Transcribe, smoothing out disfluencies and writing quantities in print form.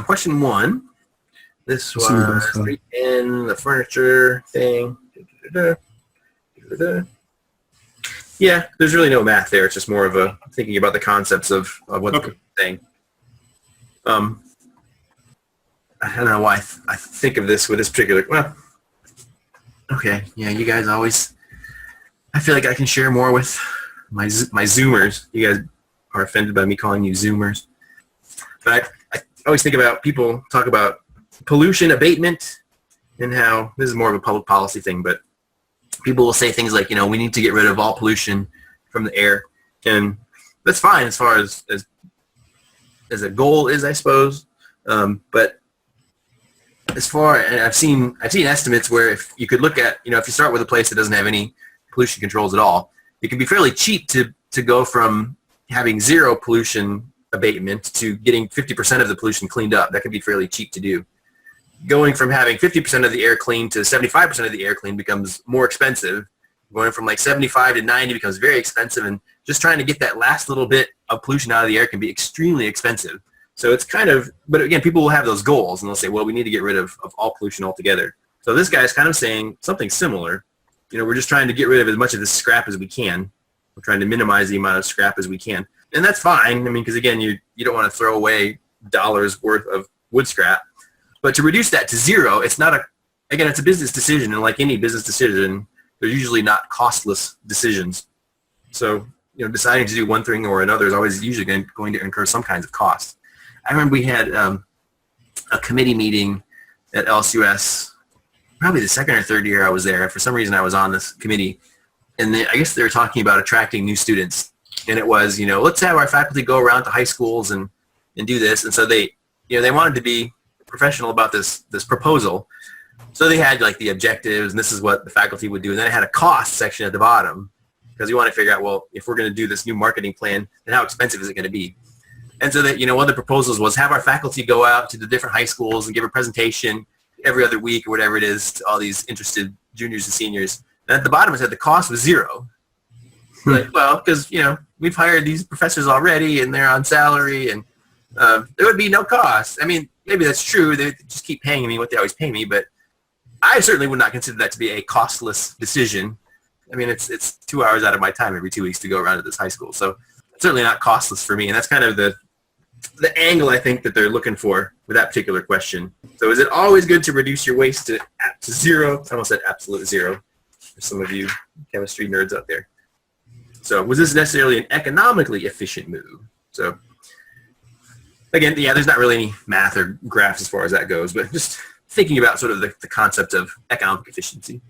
Question one. This Let's see what was that's on. in the furniture thing. Yeah, there's really no math there. It's just more of a thinking about the concepts of what Okay. the saying. I don't know why I think of this with this particular. Well, okay, yeah, you guys always. I feel like I can share more with my Zoomers. You guys are offended by me calling you Zoomers, but I always think about people talk about pollution abatement and how this is more of a public policy thing, but people will say things like, we need to get rid of all pollution from the air, and that's fine as far as a goal is, I suppose. But as far, and I've seen estimates where if you could look at, if you start with a place that doesn't have any pollution controls at all, it can be fairly cheap to go from having zero pollution abatement to getting 50% of the pollution cleaned up. That can be fairly cheap to do. Going from having 50% of the air cleaned to 75% of the air cleaned becomes more expensive. Going from like 75 to 90 becomes very expensive, and just trying to get that last little bit of pollution out of the air can be extremely expensive. So it's kind of, but again, people will have those goals, and they'll say, well, we need to get rid of all pollution altogether. So this guy's kind of saying something similar. We're just trying to get rid of as much of this scrap as we can. We're trying to minimize the amount of scrap as we can. And that's fine. Because again, you don't want to throw away dollars worth of wood scrap. But to reduce that to zero, it's not it's a business decision. And like any business decision, they're usually not costless decisions. So, deciding to do one thing or another is always usually going to incur some kinds of costs. I remember we had a committee meeting at LSUS, probably the second or third year I was there. For some reason, I was on this committee. And I guess they were talking about attracting new students. And it was, let's have our faculty go around to high schools and do this. And so they wanted to be professional about this proposal. So they had like the objectives, and this is what the faculty would do. And then it had a cost section at the bottom, because you want to figure out, well, if we're going to do this new marketing plan, then how expensive is it going to be? And so that, one of the proposals was have our faculty go out to the different high schools and give a presentation every other week or whatever it is to all these interested juniors and seniors. And at the bottom it said the cost was zero. Like, well, because, we've hired these professors already and they're on salary, and there would be no cost. I mean, maybe that's true. They just keep paying me what they always pay me, but I certainly would not consider that to be a costless decision. I mean, it's 2 hours out of my time every 2 weeks to go around to this high school. So it's certainly not costless for me. And that's kind of the angle I think that they're looking for with that particular question. So is it always good to reduce your waste to zero? I almost said absolute zero for some of you chemistry nerds out there. So was this necessarily an economically efficient move? So again, yeah, there's not really any math or graphs as far as that goes, but just thinking about sort of the concept of economic efficiency.